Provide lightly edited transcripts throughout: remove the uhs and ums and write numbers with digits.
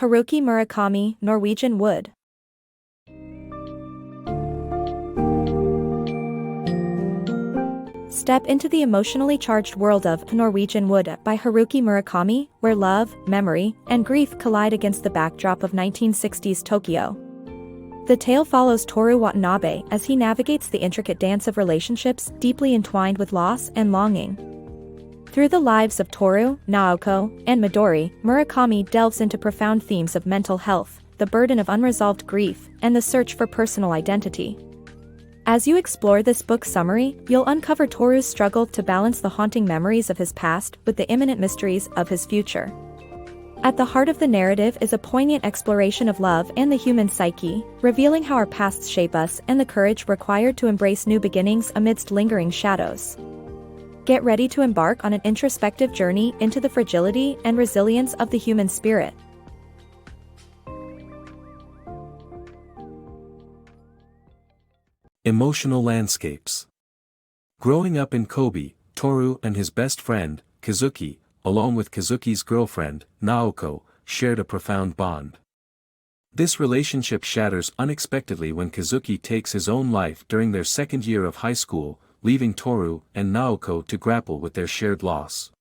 Haruki Murakami, Norwegian Wood. Step into the emotionally charged world of Norwegian Wood by Haruki Murakami, where love, memory, and grief collide against the backdrop of 1960s Tokyo. The tale follows Toru Watanabe as he navigates the intricate dance of relationships deeply entwined with loss and longing. Through the lives of Toru, Naoko, and Midori, Murakami delves into profound themes of mental health, the burden of unresolved grief, and the search for personal identity. As you explore this book's summary, you'll uncover Toru's struggle to balance the haunting memories of his past with the imminent mysteries of his future. At the heart of the narrative is a poignant exploration of love and the human psyche, revealing how our pasts shape us and the courage required to embrace new beginnings amidst lingering shadows. Get ready to embark on an introspective journey into the fragility and resilience of the human spirit. Emotional landscapes. Growing up in Kobe, Toru and his best friend, Kazuki, along with Kazuki's girlfriend, Naoko, shared a profound bond. This relationship shatters unexpectedly when Kazuki takes his own life during their second year of high school, leaving Toru and Naoko to grapple with their shared loss.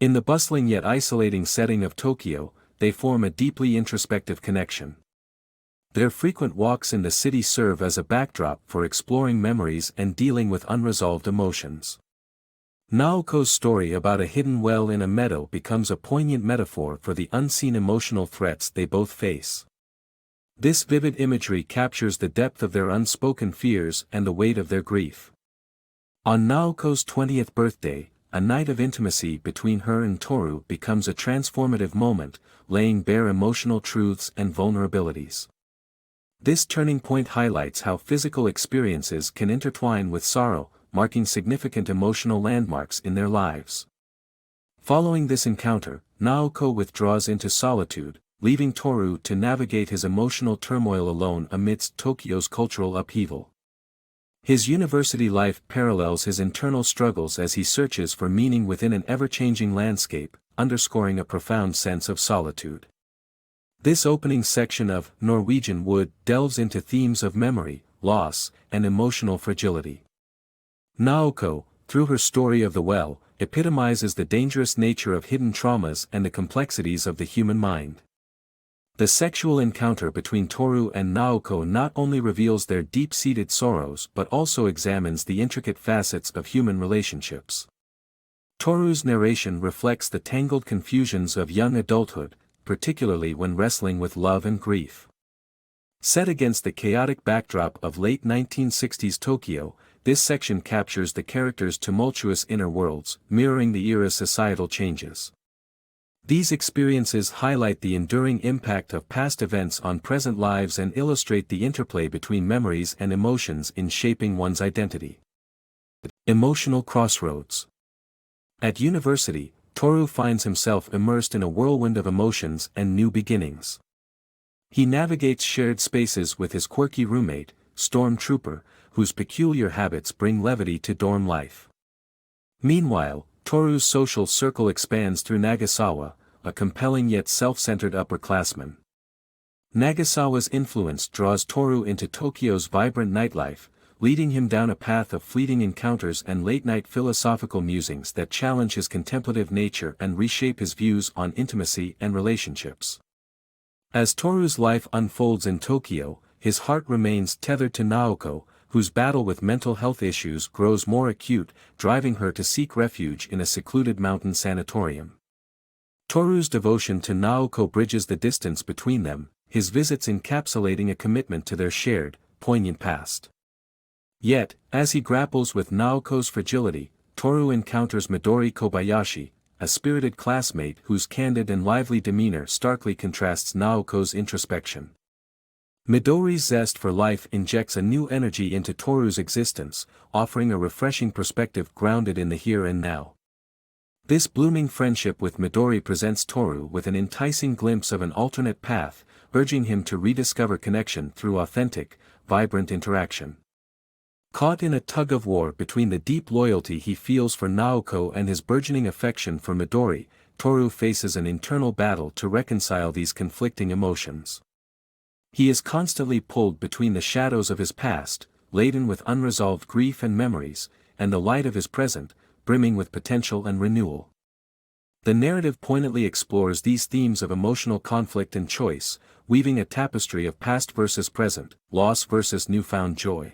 In the bustling yet isolating setting of Tokyo, they form a deeply introspective connection. Their frequent walks in the city serve as a backdrop for exploring memories and dealing with unresolved emotions. Naoko's story about a hidden well in a meadow becomes a poignant metaphor for the unseen emotional threats they both face. This vivid imagery captures the depth of their unspoken fears and the weight of their grief. On Naoko's 20th birthday, a night of intimacy between her and Toru becomes a transformative moment, laying bare emotional truths and vulnerabilities. This turning point highlights how physical experiences can intertwine with sorrow, marking significant emotional landmarks in their lives. Following this encounter, Naoko withdraws into solitude, leaving Toru to navigate his emotional turmoil alone amidst Tokyo's cultural upheaval. His university life parallels his internal struggles as he searches for meaning within an ever-changing landscape, underscoring a profound sense of solitude. This opening section of Norwegian Wood delves into themes of memory, loss, and emotional fragility. Naoko, through her story of the well, epitomizes the dangerous nature of hidden traumas and the complexities of the human mind. The sexual encounter between Toru and Naoko not only reveals their deep-seated sorrows but also examines the intricate facets of human relationships. Toru's narration reflects the tangled confusions of young adulthood, particularly when wrestling with love and grief. Set against the chaotic backdrop of late 1960s Tokyo, this section captures the characters' tumultuous inner worlds, mirroring the era's societal changes. These experiences highlight the enduring impact of past events on present lives and illustrate the interplay between memories and emotions in shaping one's identity. Emotional crossroads. At university, Toru finds himself immersed in a whirlwind of emotions and new beginnings. He navigates shared spaces with his quirky roommate, Stormtrooper, whose peculiar habits bring levity to dorm life. Meanwhile, Toru's social circle expands through Nagasawa, a compelling yet self-centered upperclassman. Nagasawa's influence draws Toru into Tokyo's vibrant nightlife, leading him down a path of fleeting encounters and late-night philosophical musings that challenge his contemplative nature and reshape his views on intimacy and relationships. As Toru's life unfolds in Tokyo, his heart remains tethered to Naoko, whose battle with mental health issues grows more acute, driving her to seek refuge in a secluded mountain sanatorium. Toru's devotion to Naoko bridges the distance between them, his visits encapsulating a commitment to their shared, poignant past. Yet, as he grapples with Naoko's fragility, Toru encounters Midori Kobayashi, a spirited classmate whose candid and lively demeanor starkly contrasts Naoko's introspection. Midori's zest for life injects a new energy into Toru's existence, offering a refreshing perspective grounded in the here and now. This blooming friendship with Midori presents Toru with an enticing glimpse of an alternate path, urging him to rediscover connection through authentic, vibrant interaction. Caught in a tug-of-war between the deep loyalty he feels for Naoko and his burgeoning affection for Midori, Toru faces an internal battle to reconcile these conflicting emotions. He is constantly pulled between the shadows of his past, laden with unresolved grief and memories, and the light of his present, brimming with potential and renewal. The narrative poignantly explores these themes of emotional conflict and choice, weaving a tapestry of past versus present, loss versus newfound joy.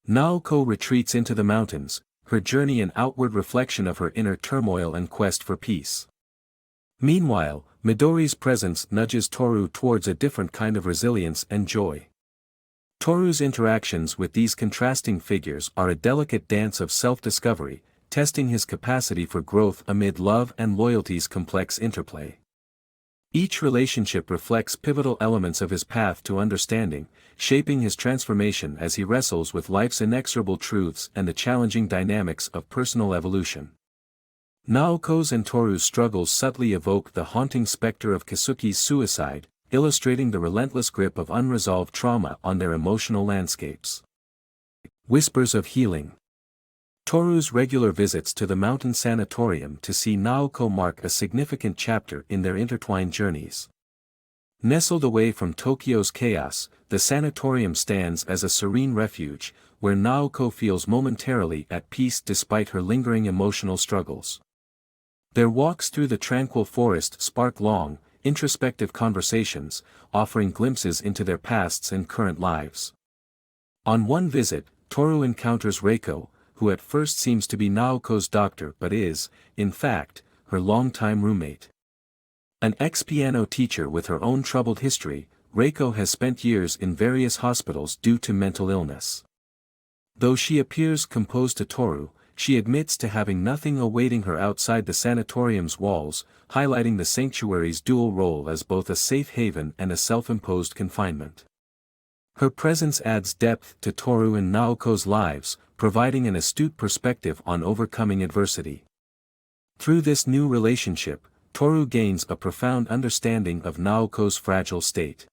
Naoko retreats into the mountains, her journey an outward reflection of her inner turmoil and quest for peace. Meanwhile, Midori's presence nudges Toru towards a different kind of resilience and joy. Toru's interactions with these contrasting figures are a delicate dance of self-discovery, testing his capacity for growth amid love and loyalty's complex interplay. Each relationship reflects pivotal elements of his path to understanding, shaping his transformation as he wrestles with life's inexorable truths and the challenging dynamics of personal evolution. Naoko's and Toru's struggles subtly evoke the haunting specter of Kisuki's suicide, illustrating the relentless grip of unresolved trauma on their emotional landscapes. Whispers of healing. Toru's regular visits to the mountain sanatorium to see Naoko mark a significant chapter in their intertwined journeys. Nestled away from Tokyo's chaos, the sanatorium stands as a serene refuge, where Naoko feels momentarily at peace despite her lingering emotional struggles. Their walks through the tranquil forest spark long, introspective conversations, offering glimpses into their pasts and current lives. On one visit, Toru encounters Reiko, who at first seems to be Naoko's doctor but is, in fact, her longtime roommate. An ex-piano teacher with her own troubled history, Reiko has spent years in various hospitals due to mental illness. Though she appears composed to Toru, she admits to having nothing awaiting her outside the sanatorium's walls, highlighting the sanctuary's dual role as both a safe haven and a self-imposed confinement. Her presence adds depth to Toru and Naoko's lives, providing an astute perspective on overcoming adversity. Through this new relationship, Toru gains a profound understanding of Naoko's fragile state.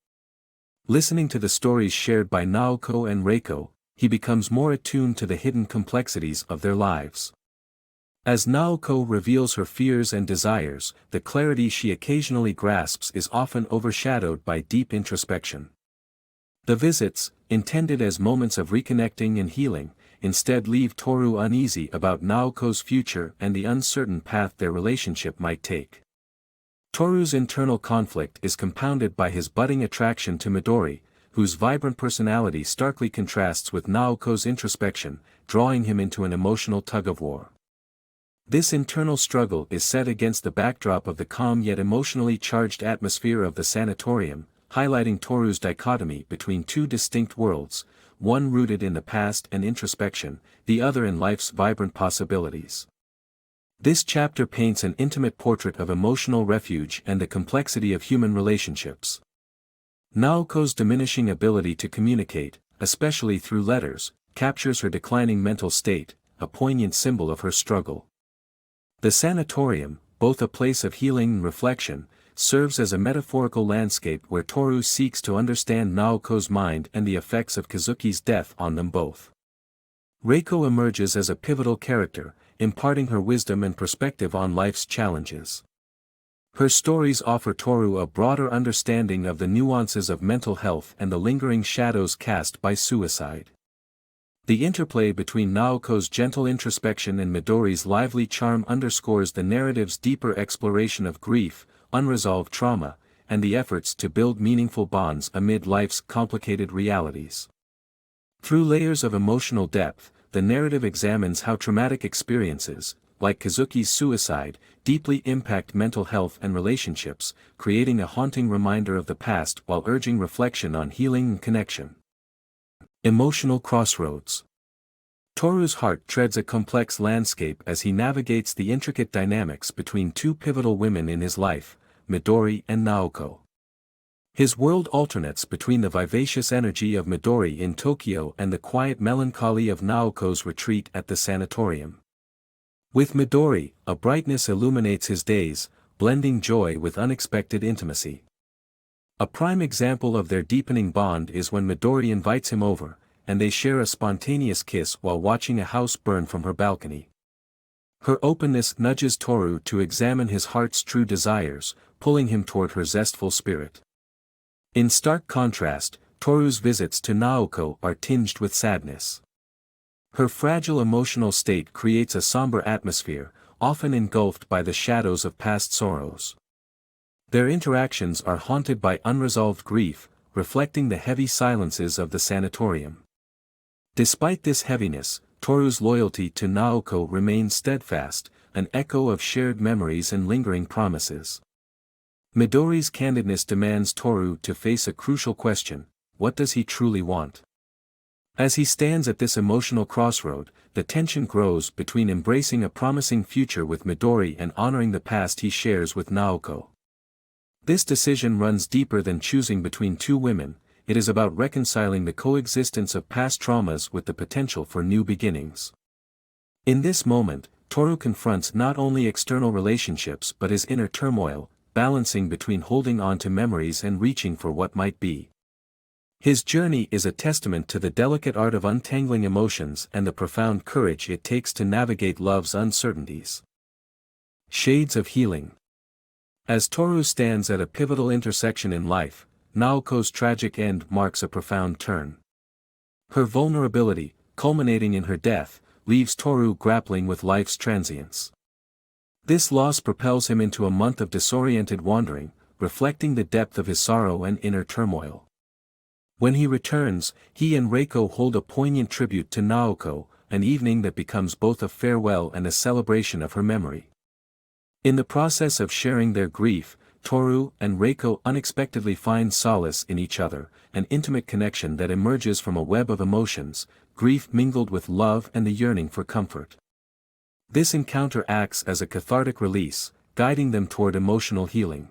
Listening to the stories shared by Naoko and Reiko, he becomes more attuned to the hidden complexities of their lives. As Naoko reveals her fears and desires, the clarity she occasionally grasps is often overshadowed by deep introspection. The visits, intended as moments of reconnecting and healing, instead leave Toru uneasy about Naoko's future and the uncertain path their relationship might take. Toru's internal conflict is compounded by his budding attraction to Midori, whose vibrant personality starkly contrasts with Naoko's introspection, drawing him into an emotional tug-of-war. This internal struggle is set against the backdrop of the calm yet emotionally charged atmosphere of the sanatorium, highlighting Toru's dichotomy between two distinct worlds, one rooted in the past and introspection, the other in life's vibrant possibilities. This chapter paints an intimate portrait of emotional refuge and the complexity of human relationships. Naoko's diminishing ability to communicate, especially through letters, captures her declining mental state, a poignant symbol of her struggle. The sanatorium, both a place of healing and reflection, serves as a metaphorical landscape where Toru seeks to understand Naoko's mind and the effects of Kazuki's death on them both. Reiko emerges as a pivotal character, imparting her wisdom and perspective on life's challenges. Her stories offer Toru a broader understanding of the nuances of mental health and the lingering shadows cast by suicide. The interplay between Naoko's gentle introspection and Midori's lively charm underscores the narrative's deeper exploration of grief, unresolved trauma, and the efforts to build meaningful bonds amid life's complicated realities. Through layers of emotional depth, the narrative examines how traumatic experiences, like Kazuki's suicide, deeply impact mental health and relationships, creating a haunting reminder of the past while urging reflection on healing and connection. Emotional crossroads. Toru's heart treads a complex landscape as he navigates the intricate dynamics between two pivotal women in his life, Midori and Naoko. His world alternates between the vivacious energy of Midori in Tokyo and the quiet melancholy of Naoko's retreat at the sanatorium. With Midori, a brightness illuminates his days, blending joy with unexpected intimacy. A prime example of their deepening bond is when Midori invites him over, and they share a spontaneous kiss while watching a house burn from her balcony. Her openness nudges Toru to examine his heart's true desires, pulling him toward her zestful spirit. In stark contrast, Toru's visits to Naoko are tinged with sadness. Her fragile emotional state creates a somber atmosphere, often engulfed by the shadows of past sorrows. Their interactions are haunted by unresolved grief, reflecting the heavy silences of the sanatorium. Despite this heaviness, Toru's loyalty to Naoko remains steadfast, an echo of shared memories and lingering promises. Midori's candidness demands Toru to face a crucial question: what does he truly want? As he stands at this emotional crossroad, the tension grows between embracing a promising future with Midori and honoring the past he shares with Naoko. This decision runs deeper than choosing between two women. It is about reconciling the coexistence of past traumas with the potential for new beginnings. In this moment, Toru confronts not only external relationships but his inner turmoil, balancing between holding on to memories and reaching for what might be. His journey is a testament to the delicate art of untangling emotions and the profound courage it takes to navigate love's uncertainties. Shades of healing. As Toru stands at a pivotal intersection in life, Naoko's tragic end marks a profound turn. Her vulnerability, culminating in her death, leaves Toru grappling with life's transience. This loss propels him into a month of disoriented wandering, reflecting the depth of his sorrow and inner turmoil. When he returns, he and Reiko hold a poignant tribute to Naoko, an evening that becomes both a farewell and a celebration of her memory. In the process of sharing their grief, Toru and Reiko unexpectedly find solace in each other, an intimate connection that emerges from a web of emotions, grief mingled with love and the yearning for comfort. This encounter acts as a cathartic release, guiding them toward emotional healing.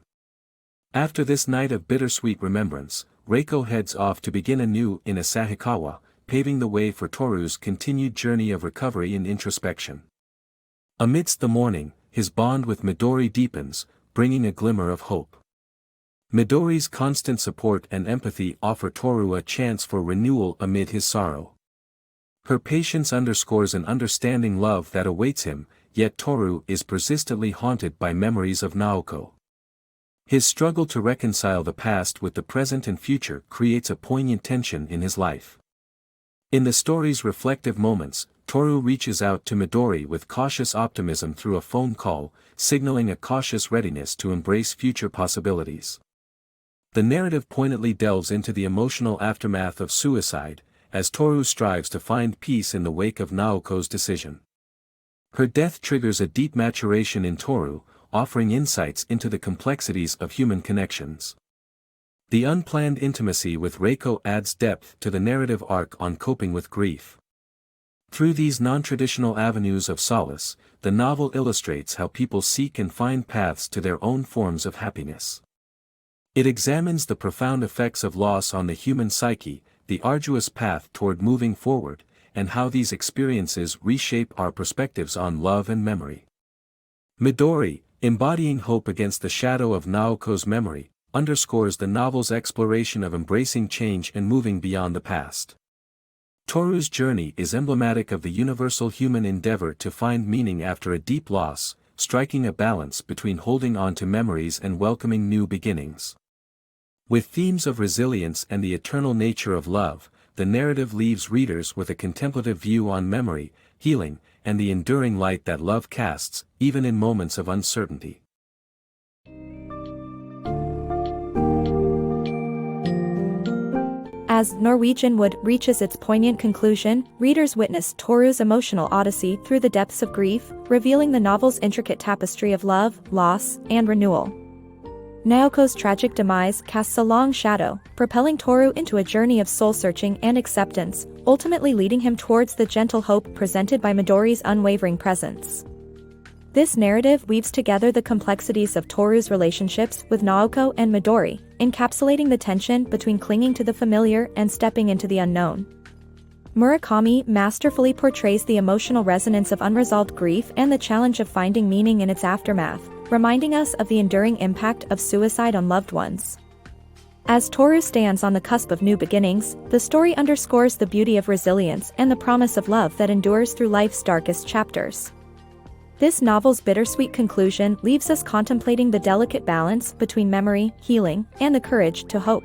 After this night of bittersweet remembrance, Reiko heads off to begin anew in Asahikawa, paving the way for Toru's continued journey of recovery and introspection. Amidst the mourning, his bond with Midori deepens, bringing a glimmer of hope. Midori's constant support and empathy offer Toru a chance for renewal amid his sorrow. Her patience underscores an understanding love that awaits him, yet Toru is persistently haunted by memories of Naoko. His struggle to reconcile the past with the present and future creates a poignant tension in his life. In the story's reflective moments, Toru reaches out to Midori with cautious optimism through a phone call, signaling a cautious readiness to embrace future possibilities. The narrative poignantly delves into the emotional aftermath of suicide, as Toru strives to find peace in the wake of Naoko's decision. Her death triggers a deep maturation in Toru, offering insights into the complexities of human connections. The unplanned intimacy with Reiko adds depth to the narrative arc on coping with grief. Through these non-traditional avenues of solace, the novel illustrates how people seek and find paths to their own forms of happiness. It examines the profound effects of loss on the human psyche, the arduous path toward moving forward, and how these experiences reshape our perspectives on love and memory. Midori, embodying hope against the shadow of Naoko's memory, underscores the novel's exploration of embracing change and moving beyond the past. Toru's journey is emblematic of the universal human endeavor to find meaning after a deep loss, striking a balance between holding on to memories and welcoming new beginnings. With themes of resilience and the eternal nature of love, the narrative leaves readers with a contemplative view on memory, healing, and the enduring light that love casts, even in moments of uncertainty. As Norwegian Wood reaches its poignant conclusion, readers witness Toru's emotional odyssey through the depths of grief, revealing the novel's intricate tapestry of love, loss, and renewal. Naoko's tragic demise casts a long shadow, propelling Toru into a journey of soul-searching and acceptance, ultimately leading him towards the gentle hope presented by Midori's unwavering presence. This narrative weaves together the complexities of Toru's relationships with Naoko and Midori, encapsulating the tension between clinging to the familiar and stepping into the unknown. Murakami masterfully portrays the emotional resonance of unresolved grief and the challenge of finding meaning in its aftermath, reminding us of the enduring impact of suicide on loved ones. As Toru stands on the cusp of new beginnings, the story underscores the beauty of resilience and the promise of love that endures through life's darkest chapters. This novel's bittersweet conclusion leaves us contemplating the delicate balance between memory, healing, and the courage to hope.